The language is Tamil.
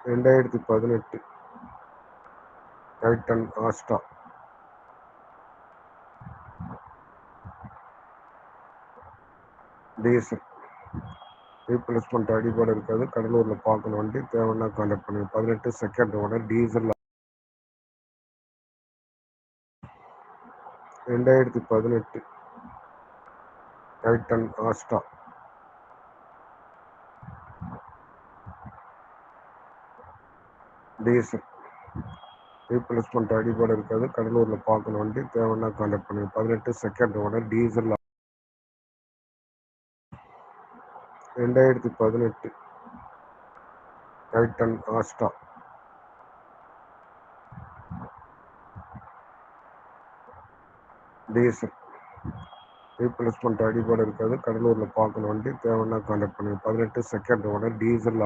2018 டைட்டன் ஆஸ்டா டீசல் ரீப்ளேஸ்மெண்ட் அடிப்படை இருக்காது. கடலூரில் பார்க்கணும் வண்டி தேவைன்னா கான்டாக்ட் பண்ணுங்க. 18 second owner diesel 2018 Titan Asta diesel replacement அடிப்படை இருக்காது. கடலூரில் பார்க்கணும் வண்டி தேவைன்னா கான்டாக்ட் பண்ணுங்க. 18 second owner diesel 2018 Titan Asta diesel replacement அடிப்படை இருக்காது. கடலூரில் பார்க்கணும் வண்டி தேவைன்னா கான்டாக்ட் பண்ணுங்க. 18 செகண்ட் ஓனர் டீசல்